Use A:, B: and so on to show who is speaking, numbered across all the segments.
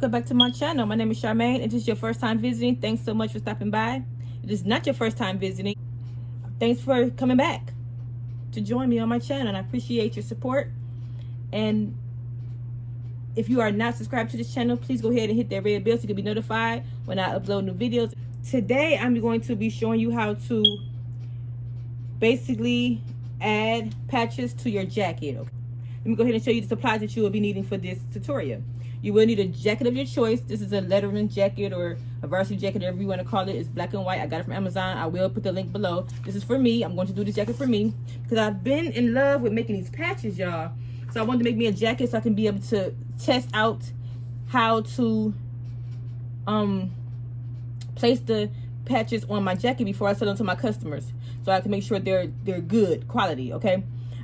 A: welcome back to my channel. My name is Charmaine. If this is your first time visiting, thanks so much for stopping by. If this is not your first time visiting, thanks for coming back to join me on my channel, and I appreciate your support. And if you are not subscribed to this channel, please go ahead and hit that red bell so you can be notified when I upload new videos. Today I'm going to be showing you how to basically add patches to your jacket. Okay, let me go ahead and show you the supplies that you will be needing for this tutorial. You will need a jacket of your choice. This is a letterman jacket or a varsity jacket, whatever you want to call it. It's black and white. I got it from Amazon. I will put the link below. This is for me. I'm going to do this jacket for me because I've been in love with making these patches, y'all. So I wanted to make me a jacket so I can be able to test out how to place the patches on my jacket before I sell them to my customers, so I can make sure they're good quality. Okay.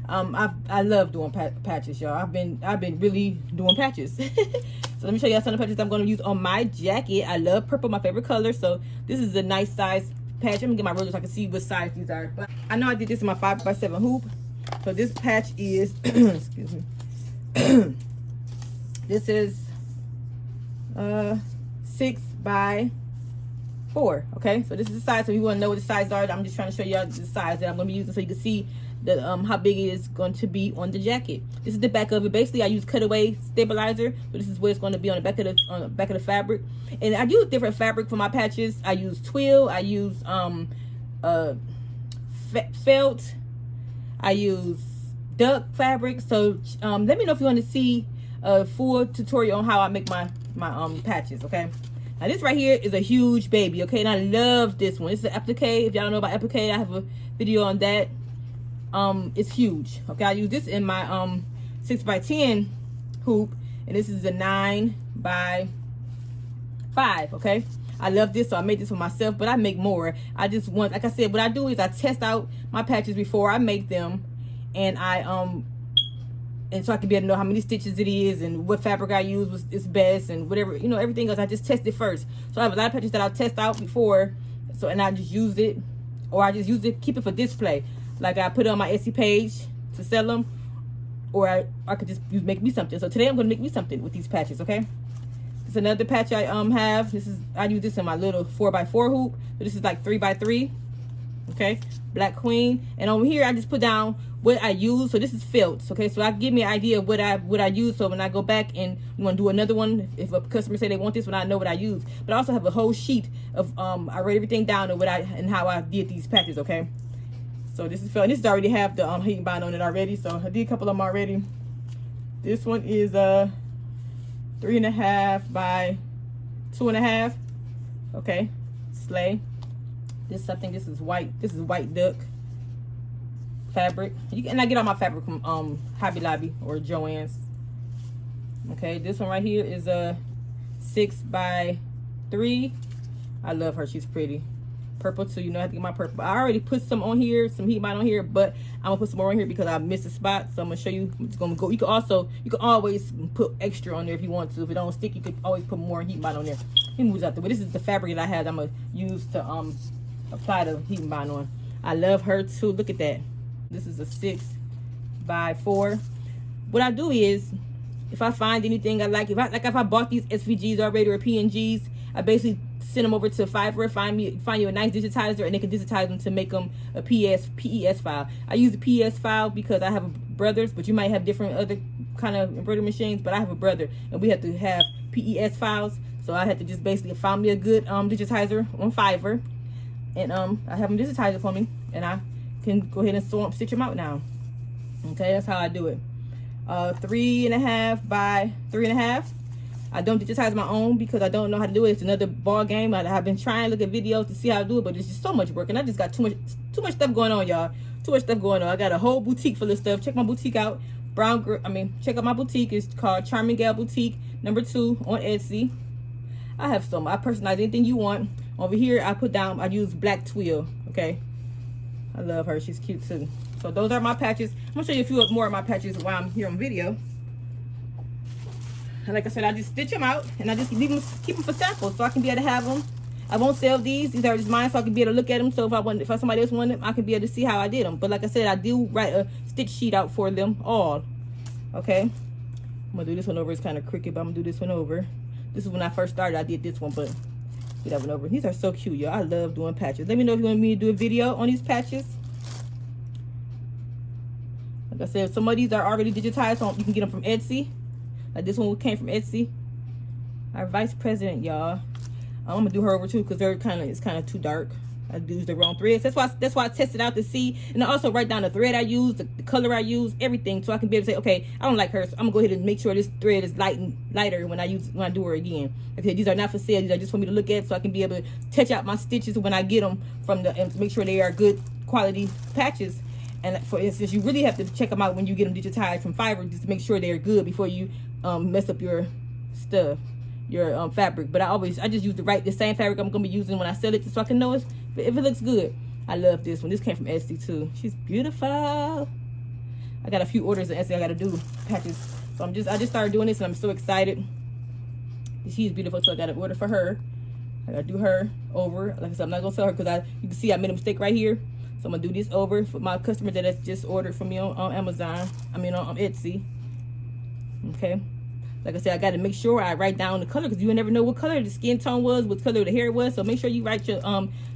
A: I love doing patches, y'all. I've been really doing patches. So let me show y'all some of the patches I'm going to use on my jacket. I love purple, my favorite color. So this is a nice size patch. Let me get my ruler so I can see what size these are. But I know I did this in my 5x7 hoop. So this patch is excuse me. This is 6x4. Okay, so this is the size. So if you want to know what the sizes are, I'm just trying to show y'all the size that I'm going to be using so you can see the how big it is going to be on the jacket. This is the back of it. Basically, I use cutaway stabilizer, but this is what it's going to be on the back of the fabric. And I use different fabric for my patches. I use twill. I use felt. I use duck fabric. So let me know if you want to see a full tutorial on how I make my patches. Okay. Now this right here is a huge baby. Okay, and I love this one. It's an applique. If y'all don't know about applique, I have a video on that. It's huge. Okay, I use this in my 6x10 hoop, and this is a 9x5. Okay, I love this, so I made this for myself, but I make more. I just want, like I said, what I do is I test out my patches before I make them, and and so I can be able to know how many stitches it is and what fabric I use is best and whatever, you know, everything else. I just test it first. So I have a lot of patches that I'll test out before, so, and I just use it, or I just use it, keep it for display. Like I put it on my Etsy page to sell them, or I could just make me something. So today I'm going to make me something with these patches. Okay, this is another patch I have. This is, I use this in my little 4x4 hoop. So this is like 3x3. Okay, black queen. And over here I just put down what I use. So this is felt. Okay, so I give me an idea of what I use. So when I go back and you want to do another one, if a customer say they want this one, I know what I use. But I also have a whole sheet of I write everything down of what and how I did these patches. Okay. So this is felt. This already have the heat bind on it already. So I did a couple of them already. This one is 3.5 by 2.5. Okay, slay. This, I think this is white. This is white duck fabric. And I get all my fabric from Hobby Lobby or Joann's. Okay, this one right here is a 6x3. I love her. She's pretty. Purple too, you know, I have to get my purple. I already put some on here, some heat bind on here, but I'm gonna put some more on here because I missed a spot. So I'm gonna show you. It's gonna go. You can always put extra on there if you want to. If it don't stick, you could always put more heat bind on there. He moves out there, but this is the fabric that I have. I'm gonna use to apply the heat bind on. I love her too. Look at that. This is a 6x4. What I do is, if I find anything I like, if I bought these SVGs already or PNGs, I basically send them over to Fiverr, find you a nice digitizer, and they can digitize them to make them a PES file. I use the PES file because I have brothers, but you might have different other kind of embroidery machines, but I have a brother, and we have to have PES files, so I had to just basically find me a good digitizer on Fiverr, and I have them digitize it for me, and I can go ahead and stitch them out now. Okay, that's how I do it. 3.5 by 3.5. I don't digitize my own because I don't know how to do it. It's another ball game. I've been trying to look at videos to see how to do it, but it's just so much work, and I just got too much stuff going on, y'all. Too much stuff going on. I got a whole boutique full of stuff. Check my boutique out. Check out my boutique. It's called Charminggal Boutique #2 on Etsy. I have some. I personalize anything you want. Over here, I use black twill. Okay, I love her. She's cute too. So those are my patches. I'm gonna show you a few more of my patches while I'm here on video. And like I said, I just stitch them out and I just keep them for samples so I can be able to have them. I won't sell these. These are just mine, so I can be able to look at them. So if somebody else wanted them, I can be able to see how I did them. But like I said, I do write a stitch sheet out for them all. Okay, I'm gonna do this one over. It's kind of crooked, but I'm gonna do this one over. This is when I first started. I did this one, but get that one over. These are so cute, y'all. I love doing patches. Let me know if you want me to do a video on these patches. Like I said, some of these are already digitized, so you can get them from Etsy. Like this one came from Etsy. Our vice president, y'all. I'm gonna do her over too, because it's kind of too dark. I used the wrong threads. That's why I tested out to see, and I also write down the thread I use, the color I use, everything, so I can be able to say, okay, I don't like her, so I'm gonna go ahead and make sure this thread is lighter when I do her again. Okay, these are not for sale. These are just for me to look at, so I can be able to touch out my stitches when I get them and make sure they are good quality patches. And for instance, you really have to check them out when you get them digitized from Fiverr, just to make sure they're good before you mess up your stuff, your fabric. But I just use the same fabric I'm gonna be using when I sell it, so I can know if it looks good. I love this one. This came from Etsy too. She's beautiful. I got a few orders on Etsy I gotta do patches, so I just started doing this and I'm so excited. She's beautiful, so I got an order for her. I gotta do her over. Like I said, I'm not gonna sell her because you can see I made a mistake right here. So I'm gonna do this over for my customer that has just ordered from me on Amazon. I mean on Etsy. Okay. Like I said, I got to make sure I write down the color, because you never know what color the skin tone was, what color the hair was. So make sure you write your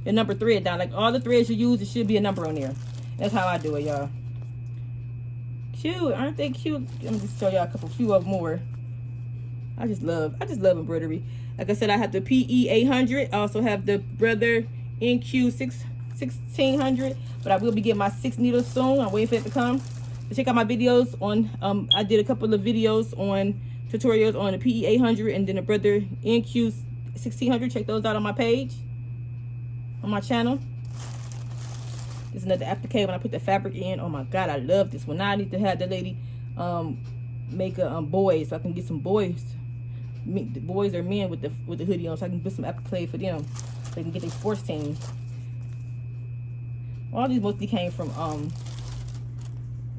A: number thread down. Like all the threads you use, it should be a number on there. That's how I do it, y'all. Cute, aren't they cute? Let me just show y'all a few of more. I just love embroidery. Like I said, I have the PE 800. I also have the Brother NQ 1600. But I will be getting my 6 needles soon. I'm waiting for it to come. So check out my videos on. I did a couple of videos on tutorials on the PE 800 and then the Brother NQ 1600. Check those out on my page, on my channel. This is another applique when I put the fabric in. Oh my god, I love this one. Now I need to have the lady make a boys, so I can get some boys, boys or men with the hoodie on, so I can put some applique for them, so they can get their sports team. All these mostly came from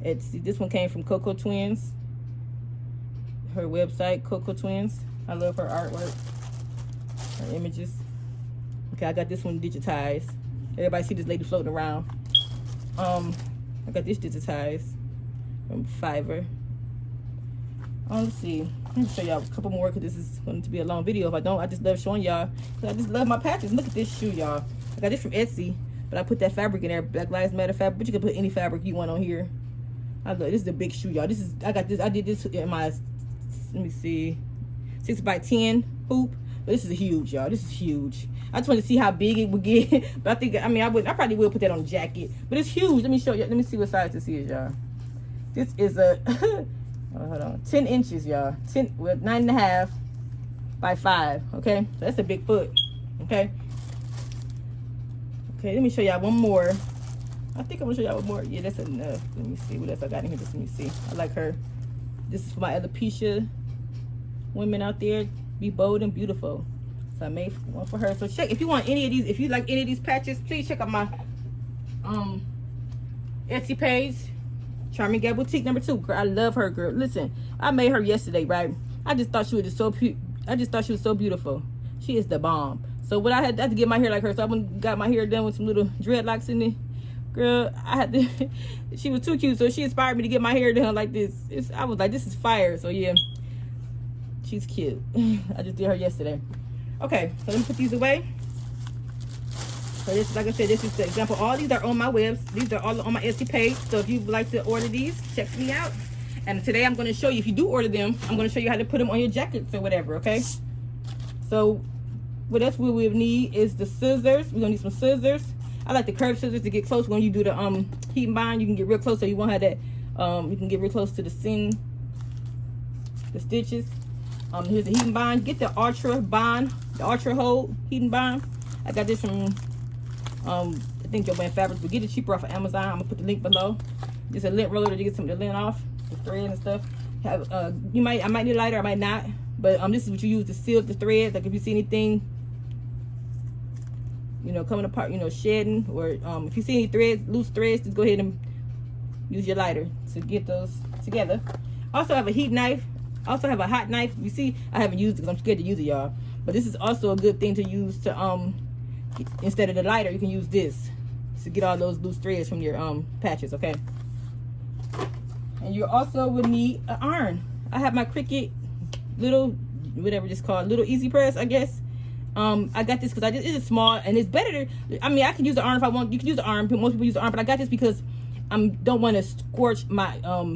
A: Etsy. This one came from Coco Twins. Her website, Coco Twins. I love her artwork, her images. Okay, I got this one digitized. Everybody see this lady floating around. I got this digitized from Fiverr. Let's see. Let me show y'all a couple more, because this is going to be a long video. If I don't, I just love showing y'all, because I just love my patches. Look at this shoe, y'all. I got this from Etsy, but I put that fabric in there, Black Lives Matter fabric. But you can put any fabric you want on here. I love this. Is a big shoe, y'all. I did this in my, let me see, 6x10 hoop. But this is huge, y'all. This is huge. I just want to see how big it would get. But I probably will put that on a jacket. But it's huge. Let me show you. Let me see what size this is, y'all. This is a hold on, 10 inches, y'all. 9.5 by 5. Okay, so that's a big foot. Okay. Okay, let me show y'all one more. I think I'm gonna show y'all one more. Yeah, that's enough. Let me see what else I got in here. Just let me see. I like her. This is for my alopecia women out there. Be bold and beautiful. So I made one for her. So check if you want any of these. If you like any of these patches, please check out my Etsy page, Charminggal Boutique #2. Girl, I love her, girl. Listen, I made her yesterday, right? I just thought she was just so so beautiful. She is the bomb. So what I had to get my hair like her. So I got my hair done with some little dreadlocks in it. Girl, I had to. She was too cute, so she inspired me to get my hair done like this. I was like, this is fire. So yeah, she's cute. I just did her yesterday. Okay, so let me put these away. So this, like I said, this is the example. All these are on my webs. These are all on my Etsy page. So if you would like to order these, check me out. And today I'm going to show you, if you do order them, I'm going to show you how to put them on your jackets or whatever, okay? So what else we will need is the scissors. We're going to need some scissors. I like the curved scissors to get close. When you do the heat and bind, you can get real close, so you won't have that. You can get real close to the seam, the stitches. Here's the heat and bind. Get the ultra bond, the ultra hold heat and bind. I got this from I think Joanne Fabrics, but get it cheaper off of Amazon. I'm gonna put the link below. Just a lint roller to get some of the lint off, the thread and stuff. Have I might need a lighter, I might not, but this is what you use to seal the thread. Like if you see anything, you know, coming apart, you know, shedding, or if you see any threads, loose threads, just go ahead and use your lighter to get those together. Also have a heat knife. Also have a hot knife. You see, I haven't used it because I'm scared to use it, y'all. But this is also a good thing to use to instead of the lighter, you can use this to get all those loose threads from your patches, okay? And you also would need an iron. I have my Cricut little whatever it's called, little easy press, I guess. I got this because it's small and it's better to, I mean, I can use the arm if I want. You can use the arm, most people use the arm, but I got this because I don't want to scorch my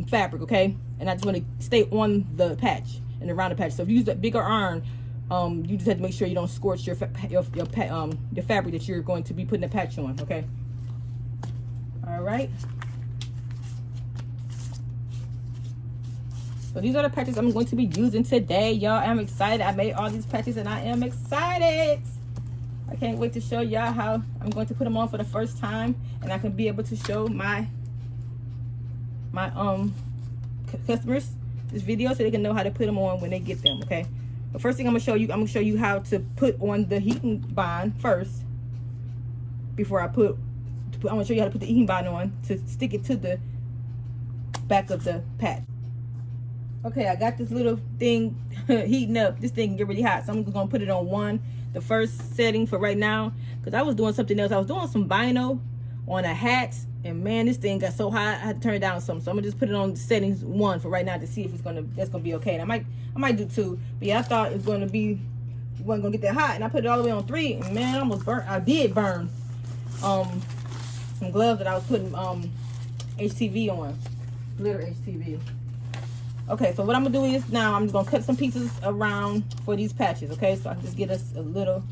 A: fabric, okay? And I just want to stay on the patch and around the patch. So if you use that bigger arm, you just have to make sure you don't scorch your fabric that you're going to be putting the patch on, okay? All right. So these are the patches I'm going to be using today, y'all. I'm excited. I made all these patches and I am excited. I can't wait to show y'all how I'm going to put them on for the first time, and I can be able to show my customers this video so they can know how to put them on when they get them, okay? The first thing I'm gonna show you how to put on the heating bond first. Before I I'm gonna show you how to put the heating bond on to stick it to the back of the patch. Okay, I got this little thing heating up. This thing can get really hot, so I'm just gonna put it on the first setting for right now, because I was doing something else. I was doing some vinyl on a hat, and man, this thing got so hot I had to turn it down some. So I'm gonna just put it on settings 1 for right now to see if that's gonna be okay. And I might do 2, but yeah, I thought it wasn't gonna get that hot, and I put it all the way on 3, and man, I almost burnt. I did burn some gloves that I was putting HTV on, glitter HTV. Okay, so what I'm gonna do is now I'm just gonna cut some pieces around for these patches, okay? So I can just get us a little,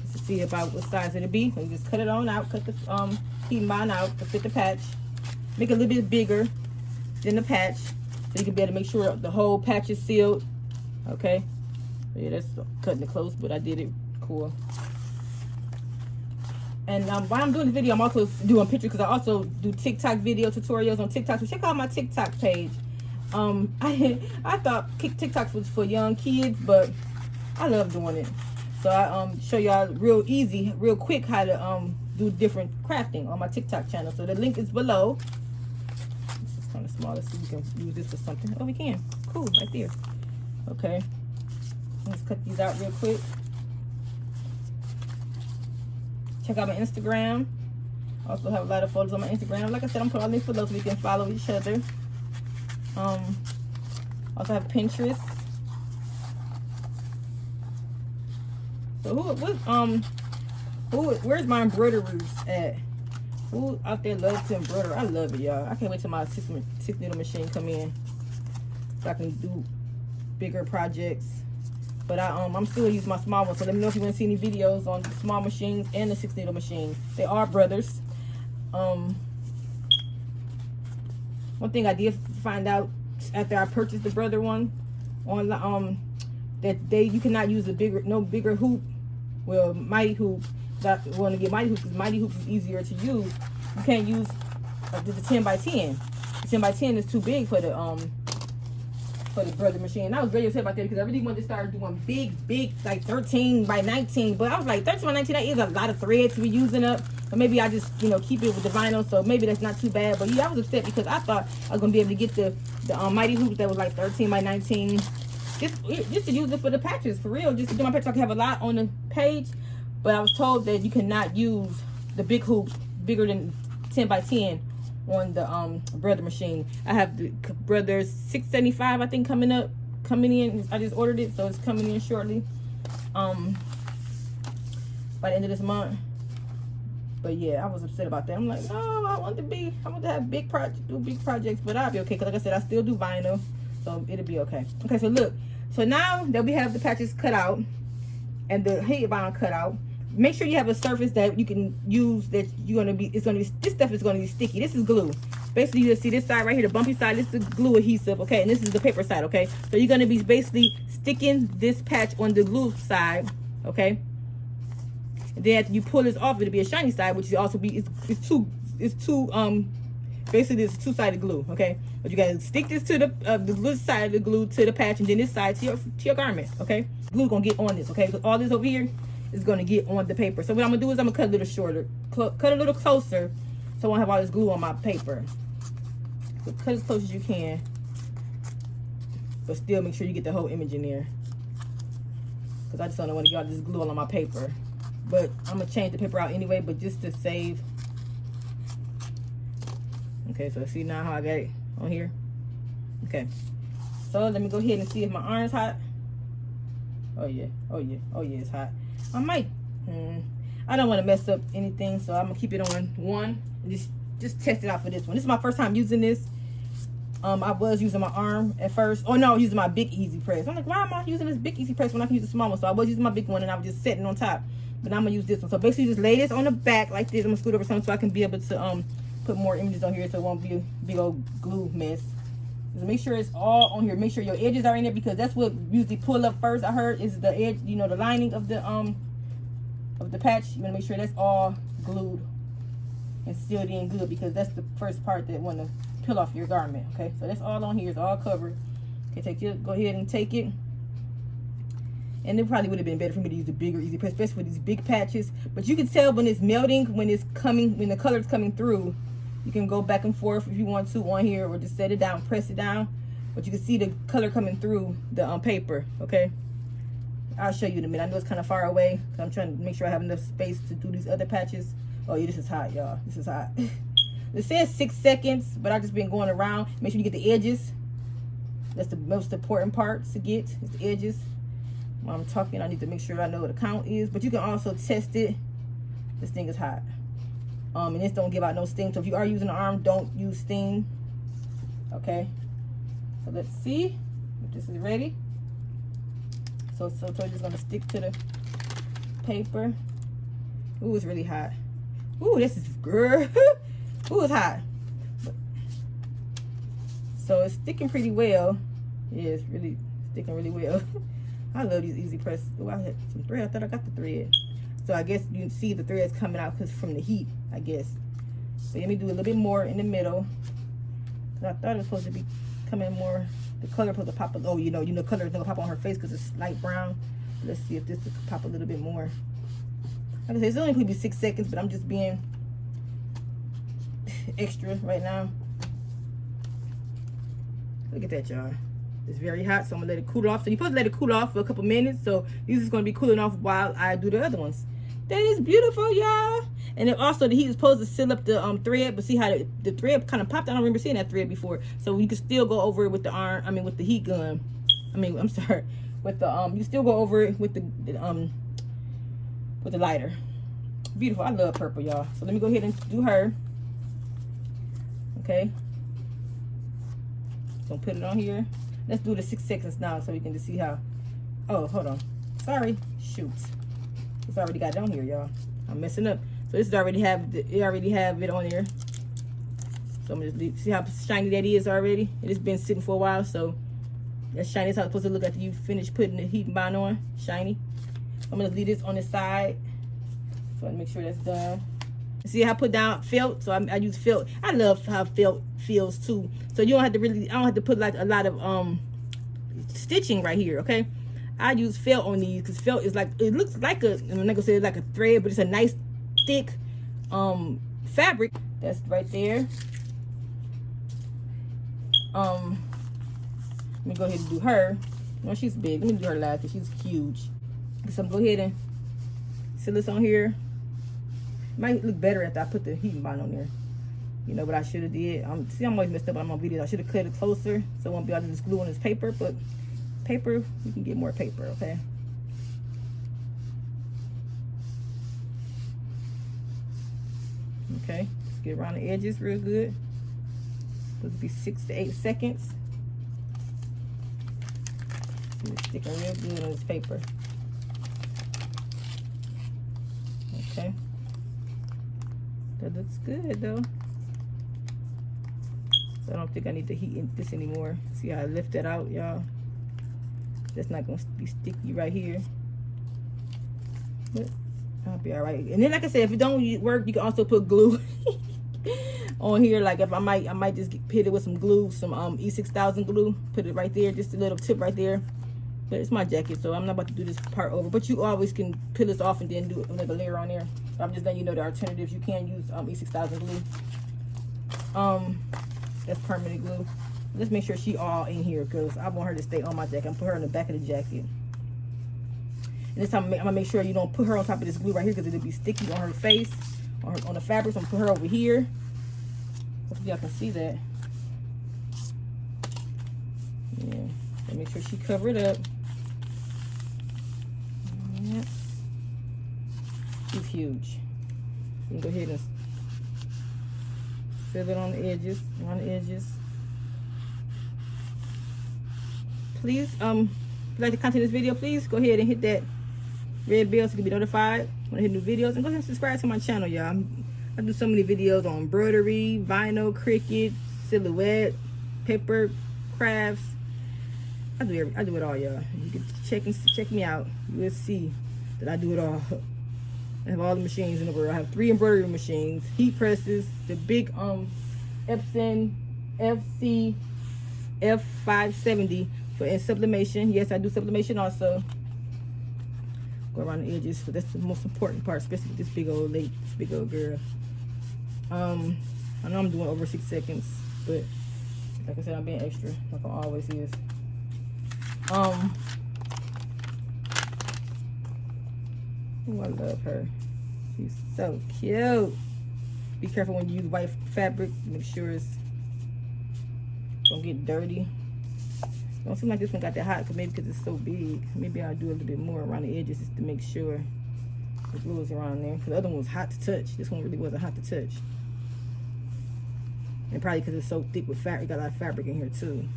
A: just to see about what size it'll be. So you just cut it on out, cut the heating bond out to fit the patch. Make it a little bit bigger than the patch, so you can be able to make sure the whole patch is sealed, okay? Yeah, that's cutting it close, but I did it cool. And while I'm doing the video, I'm also doing pictures, because I also do TikTok video tutorials on TikTok. So check out my TikTok page. I thought TikTok was for young kids, but I love doing it. So I show y'all real easy, real quick how to do different crafting on my TikTok channel. So the link is below. This is kind of smaller, so you can use this for something. Oh, we can. Cool, right there. Okay. Let's cut these out real quick. Check out my Instagram. Also have a lot of photos on my Instagram. Like I said, I'm putting all links below so we can follow each other. Also have Pinterest. So where's my embroideries at? Who out there loves to embroider? I love it, y'all. I can't wait till my 6 needle machine come in so I can do bigger projects. But I'm still using my small one, so let me know if you want to see any videos on the small machines and the 6 needle machine. They are brothers. One thing I did find out after I purchased the brother one on that you cannot use no bigger hoop. Well, mighty hoop. I want to get mighty hoop because mighty hoop is easier to use. You can't use the 10 by 10. The 10 by 10 is too big for the brother machine. I was very upset about that because I really wanted to start doing big like 13 by 19, but I was like 13 by 19, that is a lot of thread to be using up. But maybe I just keep it with the vinyl, so maybe that's not too bad. But yeah, I was upset because I thought I was gonna be able to get the mighty hoops that was like 13 by 19 just to use it for the patches, for real, just to do my patches. I can have a lot on the page, but I was told that you cannot use the big hoops bigger than 10 by 10 on the brother machine. I have the brother 675 I think coming in. I just ordered it, so it's coming in shortly by the end of this month. But yeah, I was upset about that. I'm like, no, I want to have big projects, but I'll be okay, because like I said, I still do vinyl, so it'll be okay. Okay, so look, so now that we have the patches cut out and the heat bond cut out, make sure you have a surface that you can use that this stuff is gonna be sticky. This is glue. Basically, you'll see this side right here, the bumpy side, this is the glue adhesive, okay? And this is the paper side, okay? So you're gonna be basically sticking this patch on the glue side, okay? And then after you pull this off, it'll be a shiny side, which will also be basically it's two-sided glue, okay? But you gotta stick this to the glue side of the glue to the patch, and then this side to your garment, okay? Glue gonna get on this, okay? Because all this over here is going to get on the paper. So what I'm going to do is I'm going to cut a little shorter, cut a little closer, so I won't have all this glue on my paper. So cut as close as you can, but still make sure you get the whole image in there, because I just don't want to get all this glue on my paper. But I'm going to change the paper out anyway, but just to save. Okay, so see now how I got it on here? Okay. So let me go ahead and see if my iron's hot. Oh yeah, oh yeah, oh yeah, it's hot. I might, I don't want to mess up anything, so I'm gonna keep it on 1 and just test it out for this one. This is my first time using this. I was using my arm at first. Oh no, I was using my big easy press. I'm like, why am I using this big easy press when I can use a small one? So I was using my big one and I was just setting on top. But I'm gonna use this one. So basically just lay this on the back like this. I'm gonna scoot over something so I can be able to put more images on here so it won't be a big old glue mess. Just make sure it's all on here. Make sure your edges are in there because that's what usually pull up first. I heard is the edge, you know, the lining of the patch. You wanna make sure that's all glued and sealed in good because that's the first part that wanna peel off your garment. Okay, so that's all on here. It's all covered. Okay, go ahead and take it. And it probably would have been better for me to use the bigger easy press, especially for these big patches. But you can tell when it's melting, when the color's coming through. You can go back and forth if you want to on here, or just set it down, press it down. But you can see the color coming through the paper. Okay, I'll show you in a minute. I know it's kind of far away. I'm trying to make sure I have enough space to do these other patches. Oh yeah, this is hot, y'all. This is hot. It says 6 seconds, but I've just been going around. Make sure you get the edges. That's the most important part to get, is the edges. While I'm talking, I need to make sure I know what the count is. But you can also test it. This thing is hot. And this don't give out no steam. So if you are using the arm, don't use steam. Okay. So let's see if this is ready. So it's just gonna stick to the paper. Ooh, it's really hot. Ooh, this is good. Ooh, it's hot. So it's sticking pretty well. Yeah, it's really sticking really well. I love these easy press. Oh, I had some thread. I thought I got the thread. So I guess you can see the threads coming out because from the heat, I guess. So let me do a little bit more in the middle. Cause I thought it was supposed to be coming more. The color supposed to pop. Oh, you know, color is gonna pop on her face because it's light brown. Let's see if this will pop a little bit more. Like I said, it's only maybe 6 seconds, but I'm just being extra right now. Look at that, y'all. It's very hot, so I'm gonna let it cool off. So you're supposed to let it cool off for a couple minutes. So this is gonna be cooling off while I do the other ones. That is beautiful, y'all. And then also the heat is supposed to seal up the thread, but see how the thread kind of popped? I don't remember seeing that thread before. So you can still go over it with the iron. I mean, with the heat gun. I'm sorry, with the you still go over it with the lighter. Beautiful. I love purple, y'all. So let me go ahead and do her. Okay. So put it on here. Let's do the 6 seconds now so we can just see how. Oh, hold on. Sorry. Shoot. It's already got it on here, y'all. I'm messing up. So this is already have it on there. So I'm just see how shiny that is already. It has been sitting for a while, so that's shiny. That's how it's supposed to look after you finish putting the heat bond on. Shiny. I'm gonna leave this on the side. So I make sure that's done. See how I put down felt? So I use felt. I love how felt feels too. So you don't have to I don't have to put like a lot of stitching right here, okay? I use felt on these because felt is like, it looks like I'm not gonna say it's like a thread, but it's a nice thick fabric. That's right there. Let me go ahead and do her. No, she's big. Let me do her last because she's huge. So I'm gonna go ahead and seal this on here. Might look better after I put the heating bond on there. You know what I should have did? See, I'm always messed up on my videos. I should have cut it closer so I won't be able to just glue on this paper. But paper, you can get more paper, okay? Okay, just get around the edges real good. Supposed to be 6 to 8 seconds. See, it's sticking real good on this paper. Okay. That looks good though. So I don't think I need to heat this anymore. See how I lift that out, y'all? That's not gonna be sticky right here. But I'll be all right. And then, like I said, if it don't work, you can also put glue on here. Like if I might just hit it with some glue, some E6000 glue. Put it right there, just a little tip right there. But it's my jacket, so I'm not about to do this part over. But you always can peel this off and then do another layer on there. I'm just letting you know the alternatives. You can use E6000 glue. That's permanent glue. Let's make sure she all in here because I want her to stay on my jacket. I'm put her in the back of the jacket. And this time I'm gonna make sure you don't put her on top of this glue right here because it'll be sticky on her face, on the fabric. So I'm gonna put her over here. Hopefully y'all can see that. Yeah, so make sure she cover it up. Yep. She's huge. You can go ahead and fill it on the edges, around the edges. Please, if you like the content of this video, please go ahead and hit that red bell so you can be notified when I hit new videos. And go ahead and subscribe to my channel, y'all. I do so many videos on embroidery, vinyl, cricket, silhouette, paper, crafts. I do it all, y'all. You can check me out. You will see that I do it all. I have all the machines in the world. I have 3 embroidery machines, heat presses, the big Epson FC F570 for sublimation. Yes, I do sublimation also. Go around the edges, so that's the most important part, especially with this big old girl. I know I'm doing over 6 seconds, but like I said, I'm being extra, like I always is. Oh, I love her. She's so cute. Be careful when you use white fabric. Make sure it's don't get dirty. Don't seem like this one got that hot, maybe because it's so big. Maybe I'll do a little bit more around the edges just to make sure the glue is around there. Because the other one was hot to touch. This one really wasn't hot to touch. And probably because it's so thick with fabric, got a lot of fabric in here too.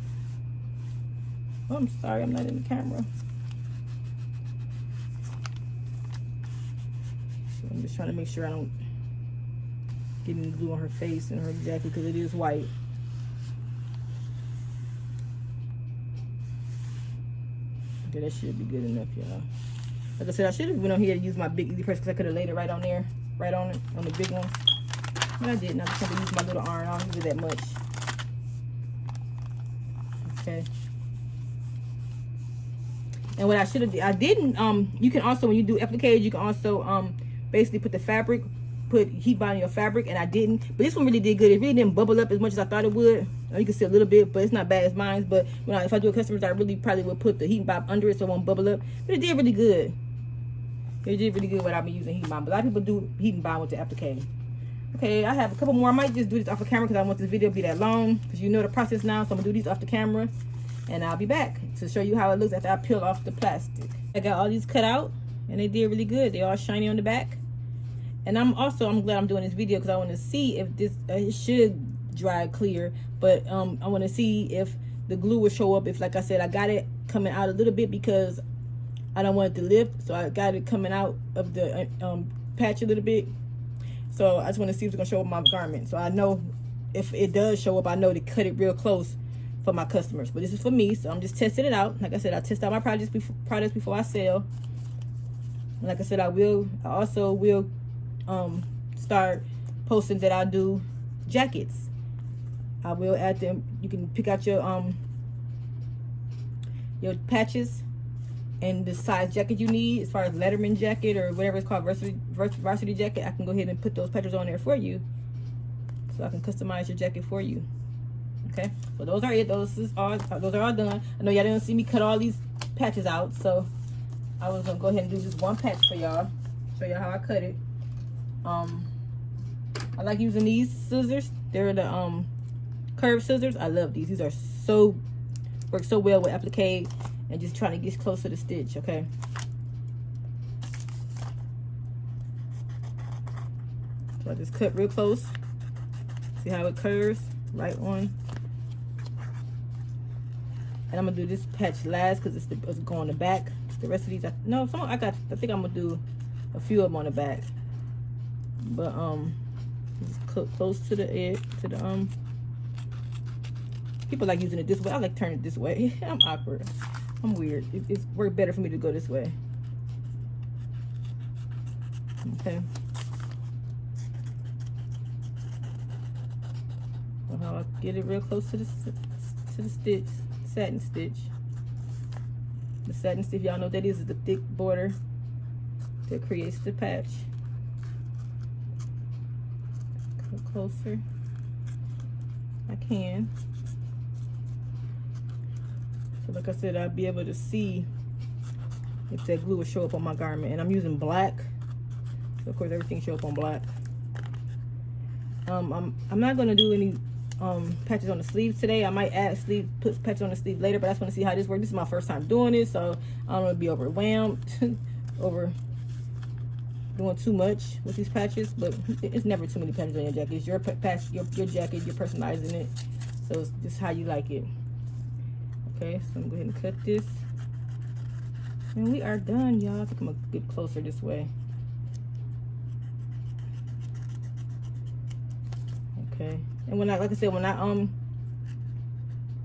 A: Oh, I'm sorry, I'm not in the camera. So I'm just trying to make sure I don't get any glue on her face and her jacket because it is white. Okay, that should be good enough, y'all. Like I said, I should have went on here to use my big easy press because I could have laid it right on there, right on it, on the big ones. But I didn't. I just had to use my little iron. I don't use it that much. Okay. And what I should have did, I didn't. You can also, when you do applique, you can also basically put the fabric, put heat bond on your fabric, and I didn't. But this one really did good. It really didn't bubble up as much as I thought it would. You can see a little bit, but it's not bad as mine. But if I do a customers, I really probably would put the heat bond under it so it won't bubble up. But it did really good. It did really good without me using heat bond. But a lot of people do heat and bond with the applique. Okay, I have a couple more. I might just do this off the camera because I want this video to be that long. Because you know the process now, so I'm gonna do these off the camera. And I'll be back to show you how it looks after I peel off the plastic. I got all these cut out and they did really good. They all shiny on the back. And I'm glad I'm doing this video because I want to see if this it should dry clear, but I want to see if the glue will show up. If, like I said, I got it coming out a little bit because I don't want it to lift, so I got it coming out of the patch a little bit. So I just want to see if it's gonna show up my garment. So I know if it does show up, I know to cut it real close for my customers. But this is for me, so I'm just testing it out. Like I said, I test out my products before I sell. And like I said, I also will start posting that I do jackets. I will add them. You can pick out your patches and the size jacket you need, as far as Letterman jacket or whatever it's called, varsity jacket. I can go ahead and put those patches on there for you, so I can customize your jacket for you. Okay, so those are it. Those are all done. I know y'all didn't see me cut all these patches out, so I was gonna go ahead and do just one patch for y'all, show y'all how I cut it. I like using these scissors. They're the curved scissors. I love these. These are work so well with applique and just trying to get close to the stitch. Okay. So I just cut real close. See how it curves right on. And I'm gonna do this patch last because it's going the back. The rest of these, I think I'm gonna do a few of them on the back. But just cut close to the edge, to the people like using it this way. I like turning it this way. I'm awkward. I'm weird. It's worked better for me to go this way. Okay. So how I get it real close to the stitch, satin stitch. The satin stitch, y'all know what that is the thick border that creates the patch. Come closer. I can. So like I said, I'll be able to see if that glue will show up on my garment. And I'm using black. So of course everything show up on black. I'm not gonna do any patches on the sleeves today. I might put patches on the sleeve later, but I just want to see how this works. This is my first time doing it, so I don't want to be overwhelmed over doing too much with these patches. But it's never too many patches on your jacket. It's your patch, your jacket. You're personalizing it, so it's just how you like it. Okay, so I'm going to go ahead and cut this, and we are done, y'all. I think I'm gonna get closer this way. Okay, and when like I said, when I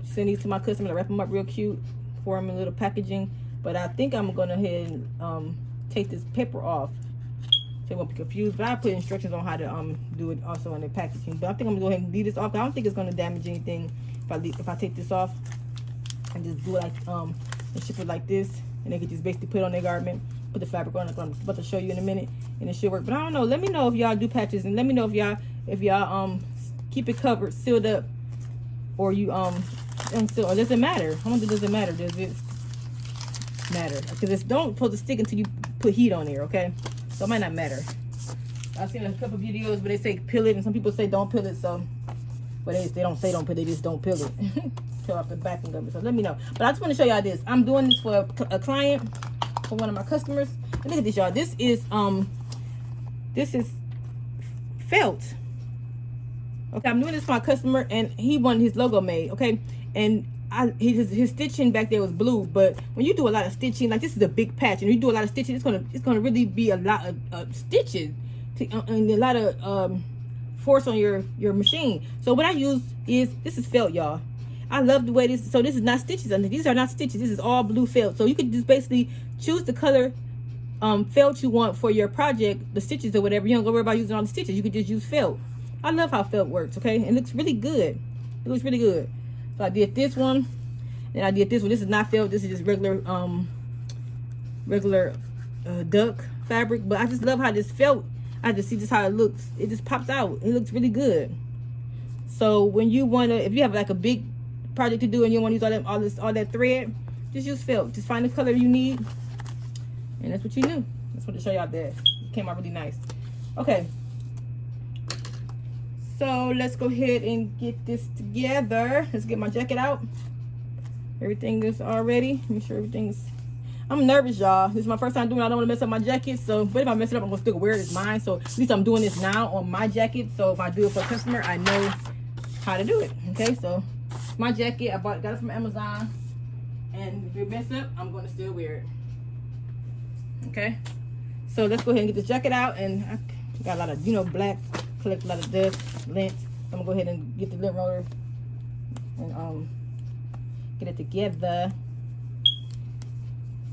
A: send these to my customer, I wrap them up real cute for them in little packaging. But I think I'm gonna go ahead and take this paper off, so you won't be confused. But I put instructions on how to do it also in the packaging. But I think I'm gonna go ahead and leave this off. I don't think it's gonna damage anything if I take this off and just do it like and ship it like this, and they can just basically put it on their garment, put the fabric on it. I'm about to show you in a minute, and it should work. But I don't know. Let me know if y'all do patches, and let me know if y'all keep it covered, sealed up, or you unseal. Or does it matter? How much does it matter? Does it matter? Because it's don't supposed to stick until you put heat on there. Okay, so it might not matter. I've seen a couple videos where they say peel it, and some people say don't peel it. So, but they don't say don't peel it, they just don't peel it. Peel off the backing of it. So let me know. But I just want to show y'all this. I'm doing this for a client, for one of my customers. And look at this, y'all. This is felt. Okay, I'm doing this for my customer, and he wanted his logo made. Okay, and his stitching back there was blue, but when you do a lot of stitching, like this is a big patch, and you do a lot of stitching, it's gonna really be a lot of stitches and a lot of force on your machine. So what I use is this is felt, y'all. I love the way this. So this is not stitches. These are not stitches. This is all blue felt. So you can just basically choose the color felt you want for your project, the stitches or whatever. You don't go worry about using all the stitches. You can just use felt. I love how felt works. Okay, and it looks really good. It looks really good. So I did this one, and I did this one. This is not felt. This is just regular duck fabric. But I just love how this felt. I just see just how it looks. It just pops out. It looks really good. So when you wanna, if you have like a big project to do and you want to use all that thread, just use felt. Just find the color you need, and that's what you do. Just want to show y'all that it came out really nice. Okay, so let's go ahead and get this together. Let's get my jacket out. Everything is all ready. Make sure everything's. I'm nervous, y'all. This is my first time doing it. I don't want to mess up my jacket. So, but if I mess it up, I'm gonna still wear it as mine. So at least I'm doing this now on my jacket. So if I do it for a customer, I know how to do it. Okay, so my jacket, I got it from Amazon, and if it mess up, I'm gonna still wear it. Okay, so let's go ahead and get this jacket out. And I got a lot of black, collect a lot of dust, lint. I'm gonna go ahead and get the lint roller and get it together.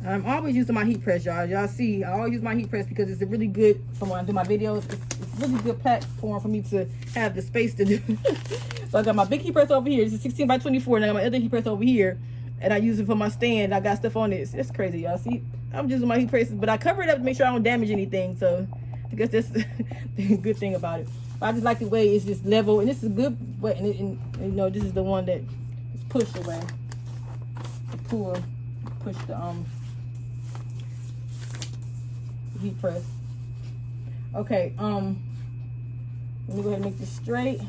A: I'm always using my heat press, y'all. Y'all see, I always use my heat press because it's a really good, for when I do my videos, it's really good platform for me to have the space to do. So I got my big heat press over here. It's a 16 by 24, and I got my other heat press over here, and I use it for my stand. I got stuff on it. It's crazy, y'all. See, I'm using my heat presses, but I cover it up to make sure I don't damage anything. So I guess that's the good thing about it. But I just like the way it's just level, and this is good. But and this is the one that is pushed away. To push the heat press. Okay, let me go ahead and make this straight.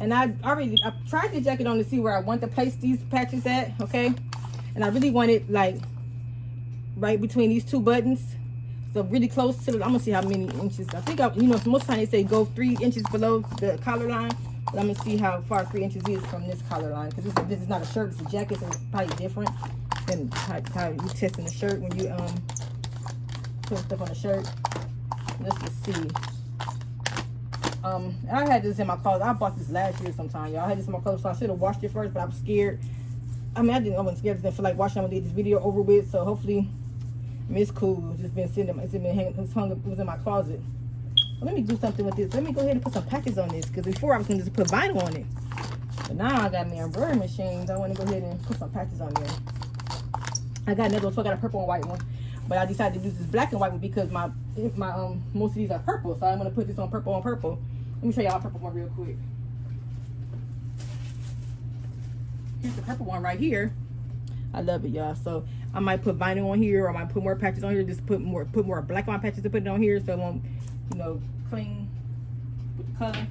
A: And I tried the jacket on to see where I want to place these patches at. Okay, and I really want it like right between these two buttons, so really close to the. I'm gonna see how many inches. I think most of the time they say go 3 inches below the collar line, but I'm gonna see how far 3 inches is from this collar line, because this is not a shirt, it's a jacket, so it's probably different than how you testing the shirt when you put stuff on the shirt. Let's just see. I had this in my closet. I bought this last year sometime, y'all. I had this in my closet, so I should have washed it first, but I was scared. I wasn't scared. I didn't feel like washing. I'm gonna get this video over with, so hopefully, it's cool. It's just been sitting. It was in my closet. Well, let me do something with this. Let me go ahead and put some patches on this, because before I was gonna just put vinyl on it, but now I got my embroidery machines. I want to go ahead and put some patches on there. I got another one, so I got a purple and white one. But I decided to use this black and white one because my most of these are purple, so I'm gonna put this on purple. Let me show y'all a purple one real quick. Here's the purple one right here. I love it, y'all. So I might put vinyl on here, or I might put more patches on here. Just put more black and white patches to put it on here, so it won't, cling with the color.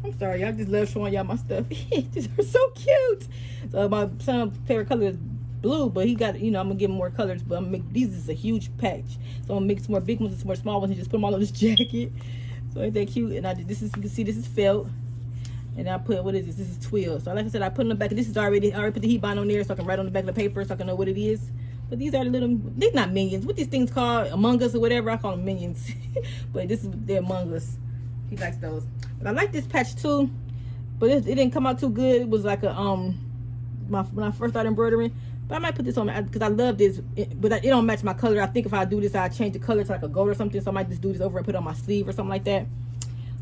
A: I'm sorry, I just love showing y'all my stuff. These are so cute. So my son's favorite color is blue, but he got, you know, I'm gonna give him more colors, but I'm gonna make these is a huge patch. So I'm gonna make some more big ones and some more small ones and just put them all on this jacket. So ain't that cute? And I did this is, you can see this is felt. And I put, what is this? This is twill. So like I said, I put in the back. This is I already put the heat bond on there so I can write on the back of the paper so I can know what it is. But these are the little, these not minions. What these things called? Among Us or whatever. I call them minions. But this is, they're Among Us. He likes those. But I like this patch too. But it didn't come out too good. It was like a, when I first started embroidering. But I might put this on because I love this. But it don't match my color. I think if I do this, I'll change the color to like a gold or something. So I might just do this over and put it on my sleeve or something like that.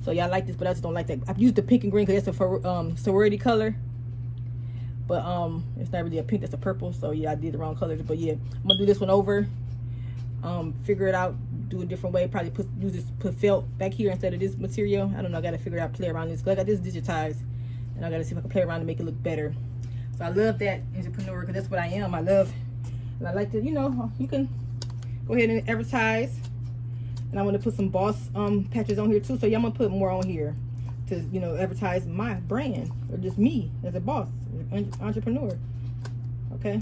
A: So y'all like this, but I just don't like that. I've used the pink and green because that's a sorority color. But it's not really a pink, that's a purple. So yeah, I did the wrong colors. But yeah, I'm gonna do this one over. Figure it out, do a different way. Probably put felt back here instead of this material. I don't know, I gotta figure it out, play around this. Cause I got this digitized. And I gotta see if I can play around to make it look better. So I love that entrepreneur because that's what I am. I love, and I like to, you know, you can go ahead and advertise. And I want to put some boss patches on here too. So yeah, I'm gonna put more on here to, you know, advertise my brand or just me as a boss entrepreneur. Okay,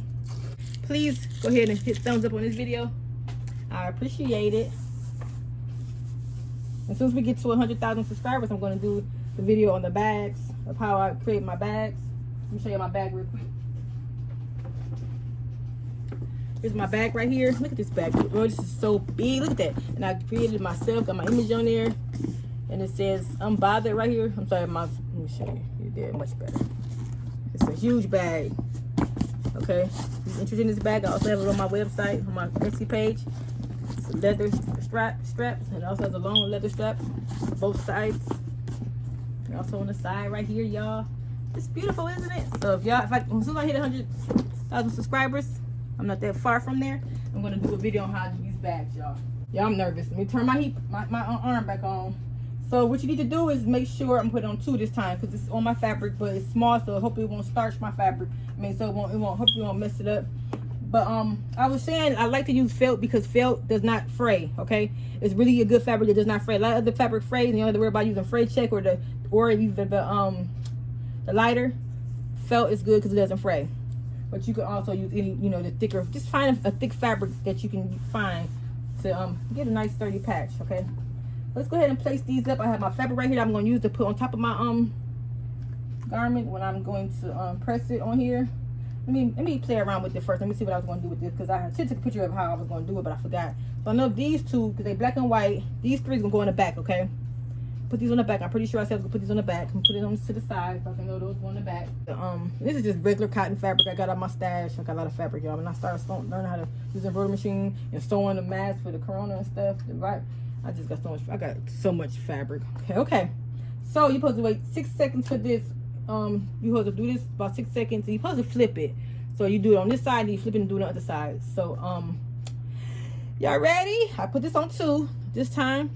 A: please go ahead and hit thumbs up on this video. I appreciate it. As soon as we get to 100,000 subscribers, I'm going to do the video on the bags of how I create my bags. Let me show you my bag real quick. Here's my bag right here. Look at this bag. Oh, this is so big. Look at that. And I created it myself. Got my image on there. And it says Unbothered right here. I'm sorry, let me show you. You're there much better. It's a huge bag. Okay. If you're interested in this bag, I also have it on my website, on my Etsy page. It's a leather straps. And it also has a long leather strap. Both sides. And also on the side right here, y'all. It's beautiful, isn't it? So if y'all, as soon as I hit 100,000 subscribers, I'm not that far from there. I'm gonna do a video on how to use bags, y'all. Yeah, I'm nervous. Let me turn my arm back on. So what you need to do is make sure I'm putting on 2 this time because it's on my fabric, but it's small, so hopefully it won't starch my fabric. I mean, so it won't hopefully it won't mess it up. But I was saying I like to use felt because felt does not fray. Okay, it's really a good fabric that does not fray. A lot of the fabric frays, and you don't have to worry about using fray check or either the lighter. Felt is good because it doesn't fray. But you can also use any, you know, the thicker, just find a thick fabric that you can find to get a nice sturdy patch. Okay, let's go ahead and place these up. I have my fabric right here that I'm going to use to put on top of my garment when I'm going to press it on here. Let me play around with it first. Let me see what I was going to do with this because I should take a picture of how I was going to do it, but I forgot. So I know these 2, because they're black and white, these 3 is going to go in the back. Okay, put these on the back. I'm pretty sure I said I was gonna put these on the back and put it on to the side so I can know those go on the back. This is just regular cotton fabric I got out my stash. I got a lot of fabric, y'all. When I started learning how to use the embroidery machine and sewing the mask for the corona and stuff, I just got so much. I got so much fabric. Okay. So you're supposed to wait 6 seconds for this. You're supposed to do this about 6 seconds. And you're supposed to flip it. So you do it on this side, and you flip it and do it on the other side. So y'all ready? I put this on 2 this time.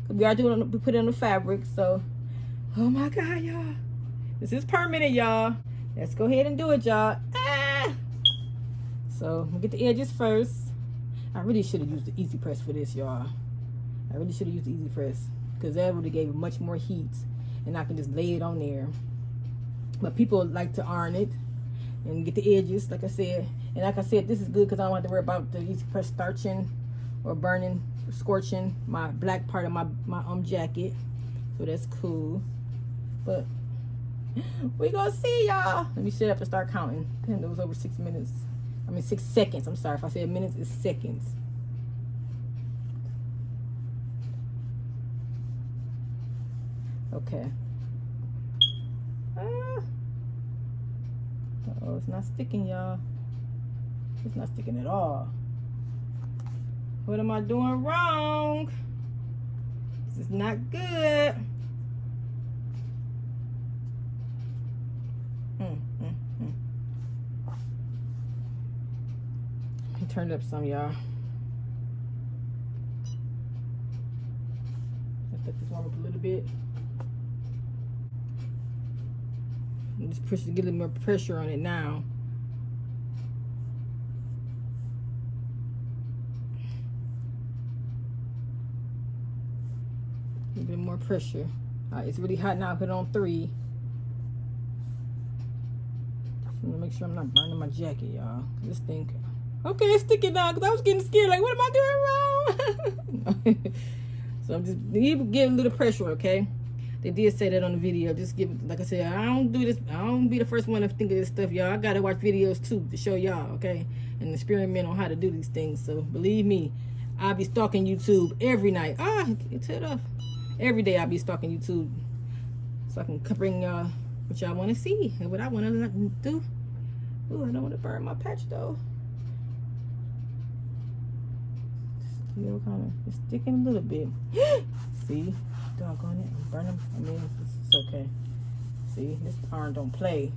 A: We are doing, we put it on the fabric. So, oh my God, y'all, this is permanent, y'all. Let's go ahead and do it, y'all. So we'll get the edges first. I really should have used the easy press for this, y'all. I really should have used the easy press because that would have gave it much more heat, and I can just lay it on there. But people like to iron it and get the edges, like I said. And like I said, this is good because I don't have to worry about the easy press starching or burning, scorching my black part of my jacket. So that's cool. But we gonna see, y'all. Let me shut up and start counting. And it was over 6 minutes. I mean 6 seconds. I'm sorry if I said minutes, it's seconds. Okay. Uh-oh, it's not sticking, y'all. It's not sticking at all. What am I doing wrong? This is not good. Turn it up some, y'all. Let's let this warm up a little bit. Just push to get a little more pressure on it now. A bit more pressure. It's really hot now. I put it on 3. I'm gonna make sure I'm not burning my jacket, y'all. This thing, okay, it's sticking down because I was getting scared. Like, what am I doing wrong? So I'm just give a little pressure, okay? They did say that on the video. Just give it, like I said, I don't do this. I don't be the first one to think of this stuff, y'all. I gotta watch videos too to show y'all, okay? And experiment on how to do these things. So believe me, I'll be stalking YouTube every night. Get it off. Every day I'll be stalking YouTube so I can bring y'all what y'all want to see and what I want to do. Ooh, I don't want to burn my patch though. Still kind of, it's sticking a little bit. See, doggone it, I'm burning. I mean, it's okay. See, this iron don't play.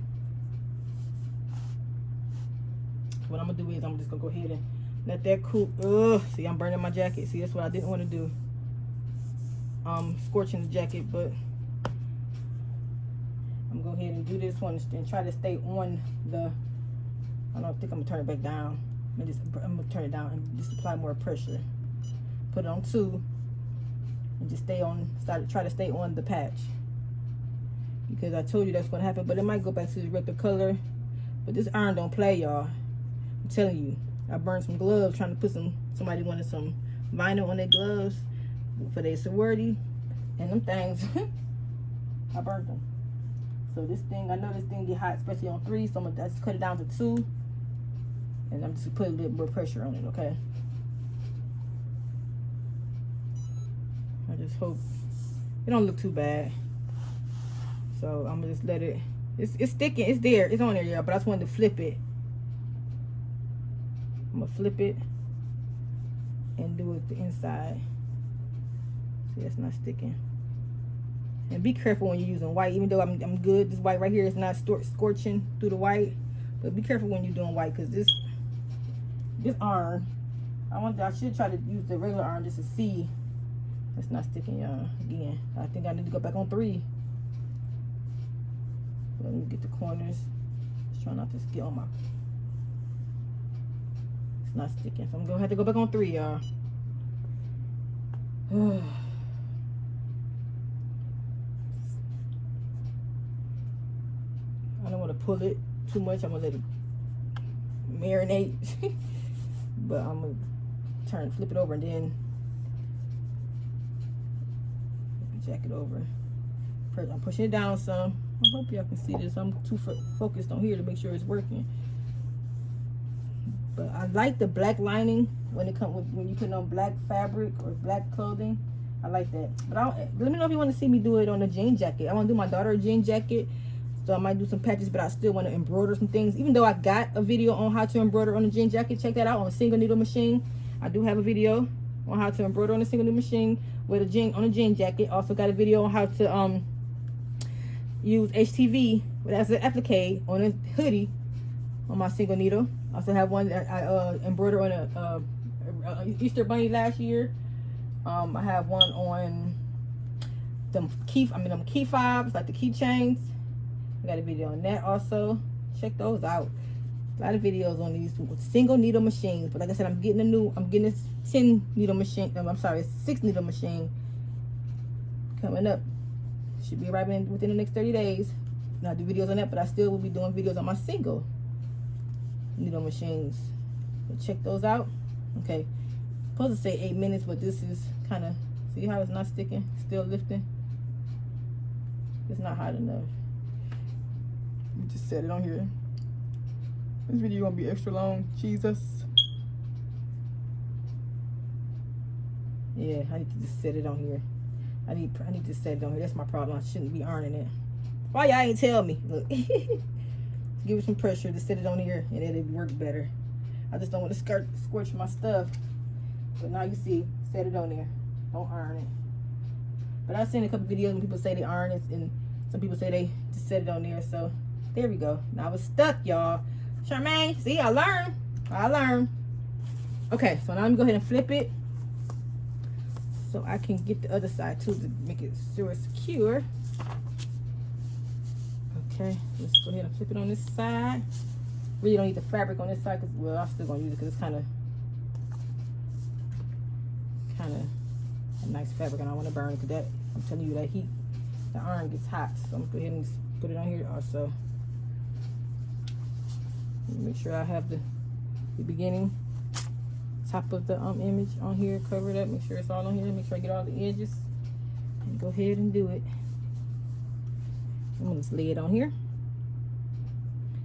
A: What I'm gonna do is I'm just gonna go ahead and let that cool. See, I'm burning my jacket. See, that's what I didn't want to do. Scorching the jacket, but I'm gonna go ahead and do this one and try to stay on the. I don't think I'm gonna turn it back down. I'm gonna turn it down and just apply more pressure. Put it on 2 and just try to stay on the patch, because I told you that's gonna happen. But it might go back to the regular color. But this iron don't play, y'all. I'm telling you. I burned some gloves trying to put somebody wanted some vinyl on their gloves for their sorority, and them things I burned them. So this thing, I know this thing get hot, especially on 3, so I'm gonna just cut it down to 2, and I'm just putting a little more pressure on it, okay? I just hope it don't look too bad. So I'm gonna just let it. It's sticking. It's there. It's on there, yeah. But I just wanted to flip it. I'm gonna flip it and do it the inside. See, it's not sticking. And be careful when you're using white. Even though I'm good, this white right here is not scorching through the white. But be careful when you're doing white, because this iron, I should try to use the regular iron just to see. It's not sticking, y'all. Again, I think I need to go back on 3. Let me get the corners. Just try not to get on my. It's not sticking, so I'm gonna have to go back on 3, y'all. I don't want to pull it too much. I'm gonna let it marinate. But I'm gonna flip it over, and then jack it over. I'm pushing it down some. I hope y'all can see this. I'm too focused on here to make sure it's working. But I like the black lining when you put on black fabric or black clothing. I like that. But let me know if you want to see me do it on a jean jacket. I want to do my daughter a jean jacket, so I might do some patches. But I still want to embroider some things. Even though I got a video on how to embroider on a jean jacket, check that out on a single needle machine. I do have a video on how to embroider on a single needle machine with a jean jacket. Also got a video on how to use HTV as an applique on a hoodie on my single needle. Also have one that I embroidered on a Easter bunny last year. I have one on them key fobs, like the keychains. I got a video on that also. Check those out. A lot of videos on these single needle machines. But like I said, I'm getting a 10 needle machine. I'm sorry, a 6 needle machine coming up. Should be arriving within the next 30 days. And I do videos on that, but I still will be doing videos on my single needle machines. So check those out. Okay. Supposed to say 8 minutes, but this is kind of, see how it's not sticking? Still lifting. It's not hot enough. Let me just set it on here. This video gonna be extra long. Jesus. Yeah, I need to just set it on here. I need to set it on here. That's my problem. I shouldn't be ironing it. Why y'all ain't tell me? Look. Give it some pressure to set it on here, and it'll work better. I just don't want to scorch my stuff. But now you see, set it on there. Don't iron it. But I've seen a couple videos when people say they iron it, and some people say they just set it on there. So there we go. Now it's stuck, y'all. Charmaine, see, I learned. Okay, so now I'm gonna go ahead and flip it so I can get the other side too to make it sure it's secure. Okay, let's go ahead and flip it on this side. Really don't need the fabric on this side, because, well, I'm still gonna use it because it's kind of a nice fabric, and I want to burn it, because that, I'm telling you, that heat the iron gets hot. So I'm gonna go ahead and just put it on here also. Make sure I have the beginning top of the image on here covered up. Make sure it's all on here. Make sure I get all the edges. And go ahead and do it. I'm gonna just lay it on here.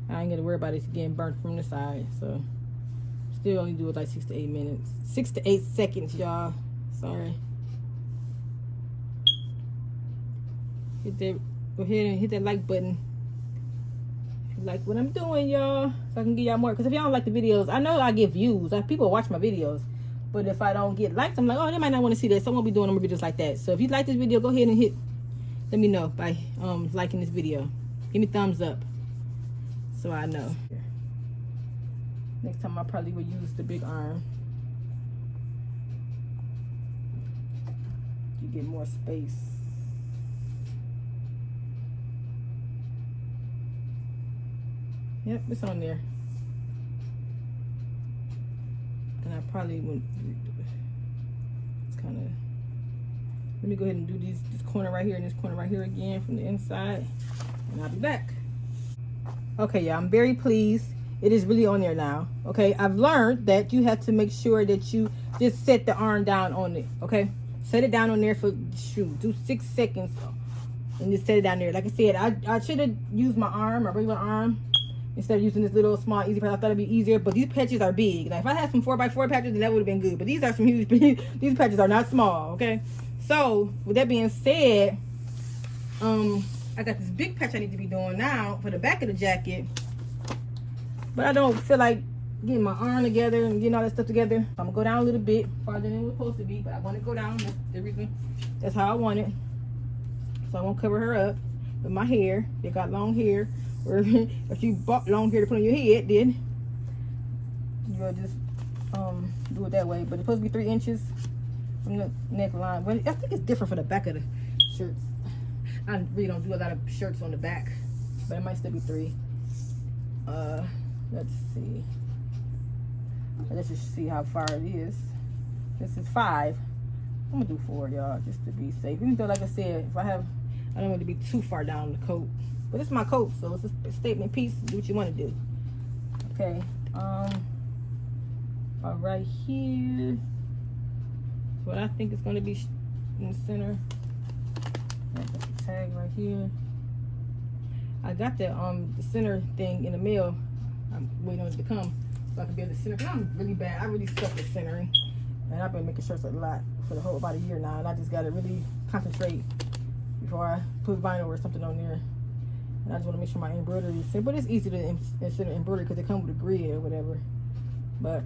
A: I ain't gonna worry about it getting burnt from the side. So still only do it like 6 to 8 minutes. 6 to 8 seconds, y'all. Sorry. Hit that, go ahead and hit that like button if you like what I'm doing, y'all, so I can give y'all more. Because if y'all don't like the videos, I know I get views, people watch my videos, but if I don't get likes, I'm like, oh, they might not want to see that, so I won't be doing more videos like that. So if you like this video, go ahead and let me know by liking this video. Give me thumbs up so I know. Next time I probably will use the big iron. You get more space. Yep, it's on there. And I probably wouldn't. It's kind of. Let me go ahead and do this corner right here and this corner right here again from the inside, and I'll be back. Okay, y'all, I'm very pleased. It is really on there now. Okay, I've learned that you have to make sure that you just set the iron down on it. Okay, set it down on there for do 6 seconds, and just set it down there. Like I said, I should have used my arm, my regular arm, instead of using this little small easy patch. I thought it'd be easier, but these patches are big. Now if I had some 4x4 patches, then that would have been good, but these are some huge. These patches are not small. Okay, so with that being said, I got this big patch I need to be doing now for the back of the jacket, but I don't feel like getting my arm together and getting all that stuff together. I'm gonna go down a little bit farther than it was supposed to be, but I want to go down. That's the reason. That's how I want it. So I'm gonna cover her up with my hair. They got long hair. Or if you bought long hair to put on your head, then you'll just do it that way. But it's supposed to be 3 inches from the neckline. But I think it's different for the back of the shirts. I really don't do a lot of shirts on the back, but it might still be 3. Let's see. Let's just see how far it is. This is 5. I'm gonna do 4, y'all, just to be safe. Even though, like I said, if I don't want to be too far down the coat. But it's my coat, so it's a statement piece. Do what you want to do. Okay. Right here. So what I think is going to be in the center. Got the tag right here. I got the center thing in the mail. I'm waiting on it to come so I can be able to center. Cause I'm really bad. I really suck at centering, and I've been making shirts a lot for the whole about a year now, and I just got to really concentrate before I put vinyl or something on there. And I just want to make sure my embroidery is set. But it's easy to center embroidery because it comes with a grid or whatever. But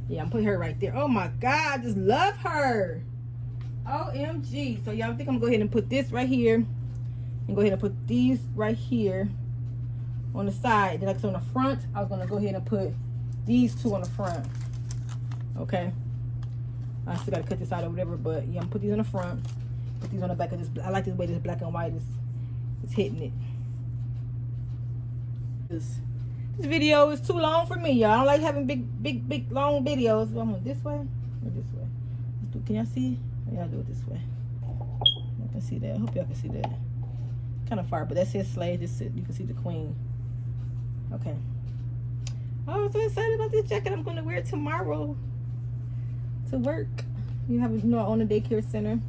A: yeah, I'm putting her right there. Oh my God, I just love her. OMG. So y'all, I think I'm gonna go ahead and put this right here, and go ahead and put these right here on the side. Then like so on the front, I was gonna go ahead and put these 2 on the front. Okay. I still gotta cut this out or whatever, but yeah, I'm gonna put these on the front. Put these on the back of this. I like this way this black and white is hitting it. This video is too long for me, y'all. I don't like having big long videos. So I'm going this way or this way. Can y'all see? Yeah, I'll do it this way. I can see that. I hope y'all can see that. Kind of far, but that says slave. Just you can see the queen. Okay. Oh, I'm so excited about this jacket. I'm going to wear it tomorrow to work. You have, I own a daycare center, and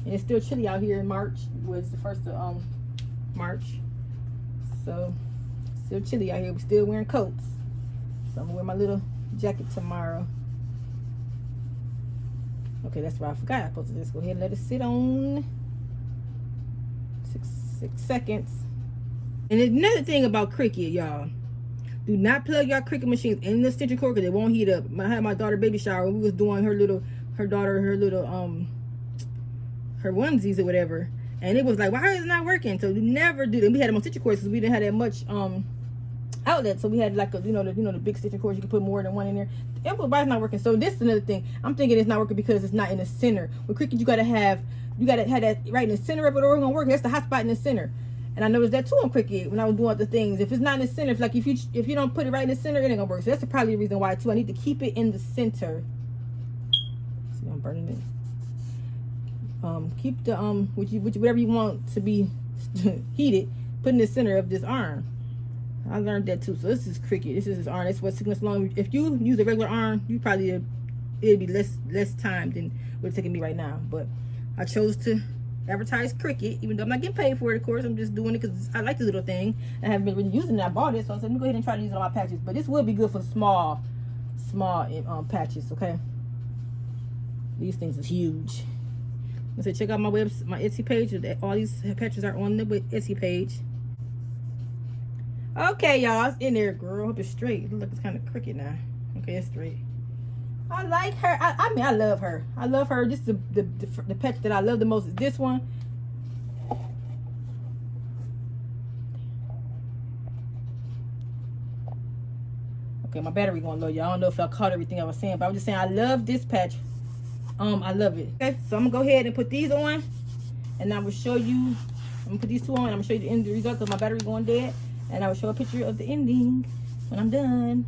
A: it's still chilly out here in March. Well, it's the 1st of March, so still chilly out here. We're still wearing coats, so I'm gonna wear my little jacket tomorrow. Okay, that's right. I forgot. I'm supposed to just go ahead and let it sit on 6 seconds. And another thing about Cricut, y'all, do not plug your Cricut machines in the extension cord because it won't heat up. I had my daughter baby shower when we was doing her onesies or whatever, and it was like, why is it not working? So we never do that. We had them on stitching cords because we didn't have that much outlet, so we had like the big stitching cords. You can put more than one in there. Why it's not working? So this is another thing. I'm thinking it's not working because it's not in the center. With Cricut, you gotta have that right in the center of it, or it's gonna work. That's the hot spot in the center. And I noticed that too on Cricut when I was doing other things. If it's not in the center, if you don't put it right in the center, it ain't gonna work. So that's probably the reason why too. I need to keep it in the center. See, I'm burning it. keep the whatever you want to be heated, put in the center of this iron. I learned that too. So this is Cricut. This is his iron. That's what's taking us long. If you use a regular iron, you probably it'd be less time than what it's taking me right now. But I chose to advertise Cricut, even though I'm not getting paid for it. Of course, I'm just doing it because I like this little thing. I haven't been really using it. I bought it, so I said let me go ahead and try to use it on my patches. But this will be good for small patches. Okay, these things is huge. I said check out my Etsy page. All these patches are on the Etsy page. Okay, y'all, it's in there, girl. Hope it's straight. It looks like it's kind of crooked now. Okay, it's straight. I like her. I mean, I love her. I love her. This is the patch that I love the most is this one. Okay, my battery going low, y'all. I don't know if I caught everything I was saying, but I was just saying I love this patch. I love it. Okay, so I'm gonna go ahead and put these on, and I will show you. I'm gonna put these two on. And I'm gonna show you the end result because my battery going dead. And I will show a picture of the ending when I'm done.